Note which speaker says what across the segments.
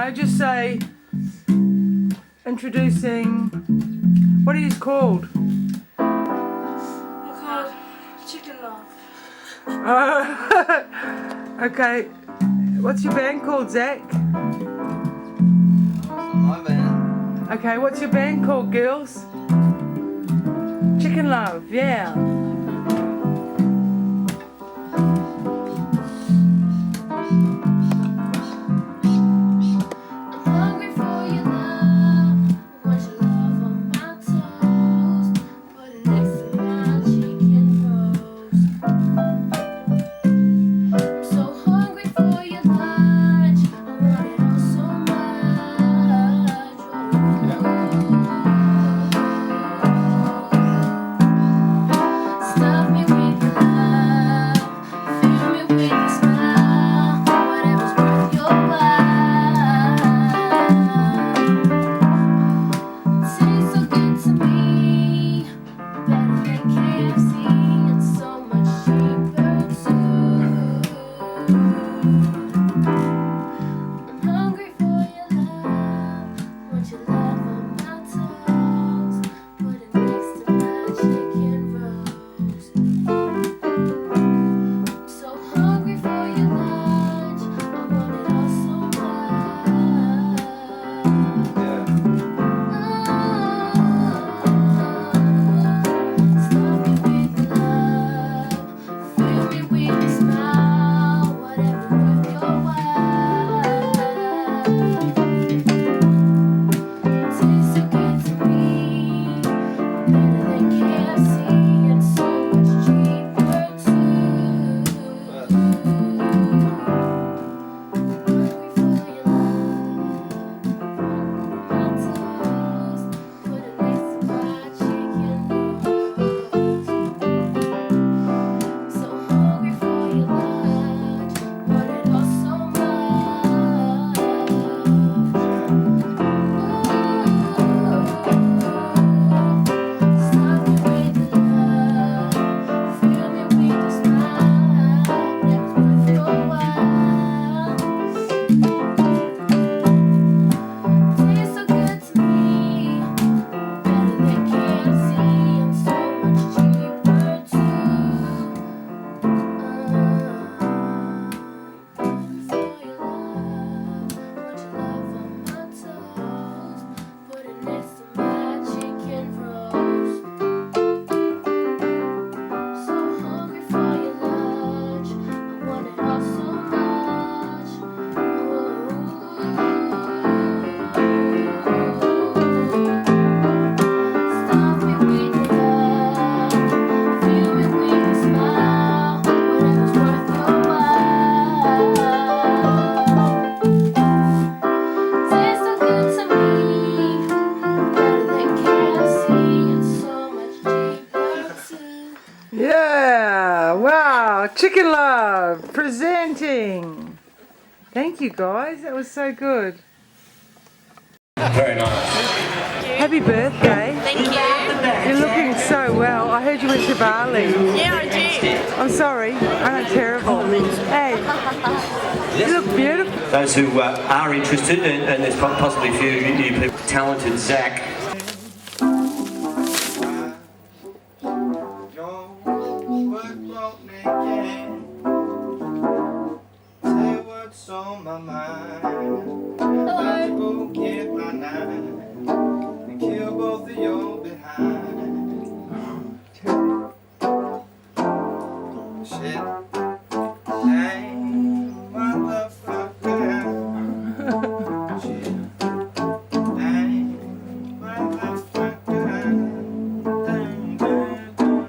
Speaker 1: No, just say introducing. What are you called?
Speaker 2: I'm called Chickenlove.
Speaker 1: Okay. What's your band called, Zach?
Speaker 3: My band.
Speaker 1: Okay, what's your band called, girls? Chickenlove, yeah. Yeah, wow, Chickenlove presenting. Thank you guys, that was so good.
Speaker 4: Very nice.
Speaker 1: Happy birthday.
Speaker 2: Thank you.
Speaker 1: You're looking so well. I heard you went to Bali.
Speaker 2: Yeah, I did.
Speaker 1: I'm sorry, I look terrible. Hey, you look beautiful.
Speaker 4: Those who are interested, and there's possibly a few of you people, talented Zach.
Speaker 3: On my mind, I'll go get my knife and kill both of you behind. Shit, hey, motherfucker. Shit, hey, motherfucker. Dun, dun, dun,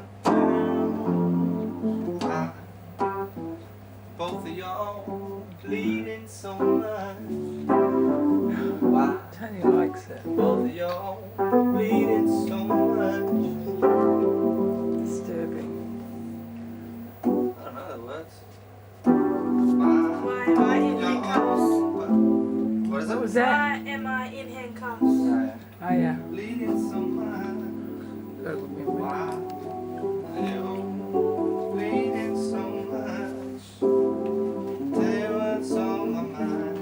Speaker 3: dun. Both of y'all bleeding so much. Why?
Speaker 1: Tony likes it.
Speaker 3: Both of y'all bleeding so much.
Speaker 1: Disturbing.
Speaker 3: I don't know the words.
Speaker 2: Why am I in handcuffs?
Speaker 3: What is it?
Speaker 1: What was that?
Speaker 2: Why am I in handcuffs?
Speaker 3: Oh, yeah.
Speaker 1: Oh yeah.
Speaker 3: Bleeding so much. Why? You're bleeding so much. Tell you what's on my mind.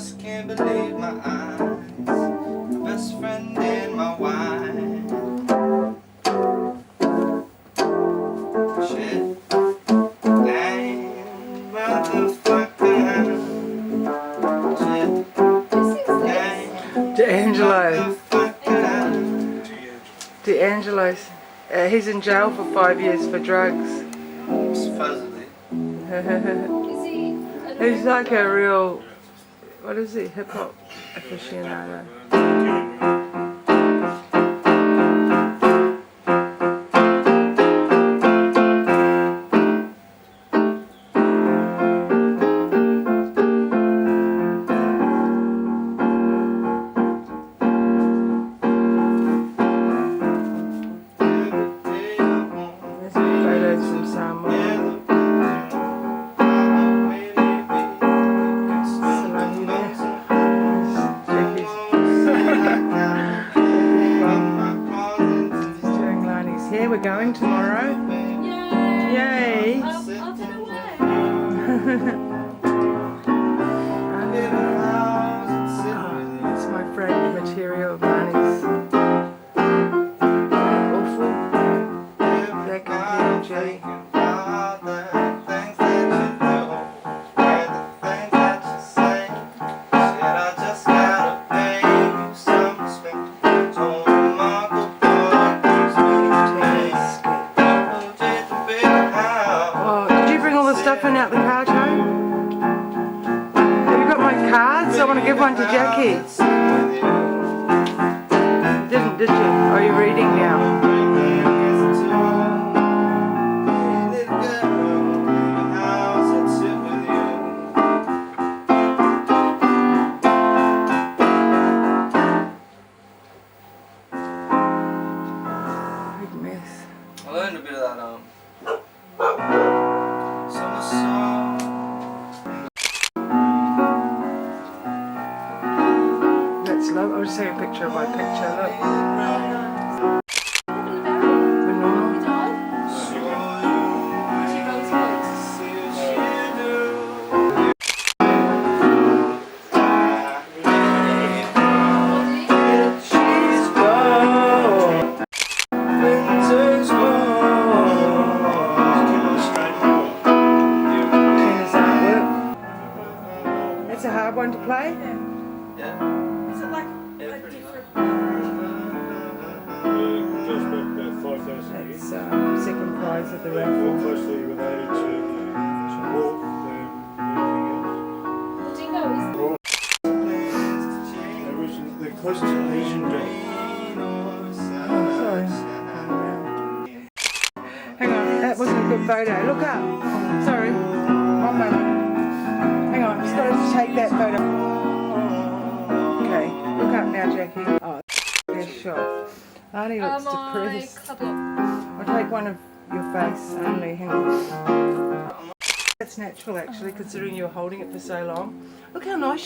Speaker 3: just can't believe my eyes. My best friend and my wife. Shit. Dang, motherfucker. Shit. Dang,
Speaker 1: D'Angelo.
Speaker 3: motherfucker.
Speaker 1: D'Angelo's. He's in jail for 5 years for drugs.
Speaker 3: Supposedly.
Speaker 1: He's like a real, what is he, hip hop aficionado. There's some photos from Samoa. Here we're going tomorrow. Yay!
Speaker 2: I'll do the way.
Speaker 1: It's my friend material of Lani's. Awful. They're confused. Out the car, Joe? Have you got my cards? I want to give one to Jacqui. Didn't, did you? Are you reading now? Big mess.
Speaker 3: I learned a bit of that
Speaker 1: That's love. I'll just take a picture of my picture. Look. It's a hard one to play.
Speaker 3: Yeah.
Speaker 2: Is it like
Speaker 3: Yeah,
Speaker 2: a
Speaker 3: pretty
Speaker 2: different?
Speaker 1: It's second prize at the raffle.
Speaker 5: More closely related to wolf than anything else. They're close to Asian dog.
Speaker 1: Oh, sorry. Hang on, that wasn't a good photo. Look up. Sorry. One moment. Hang on, just got to take that photo. Okay, look up now, Jacqui. Oh, there's shot. Lani looks depressed. I'll take one of your face only. Hang on. That's natural, actually, considering you were holding it for so long. Look how nice.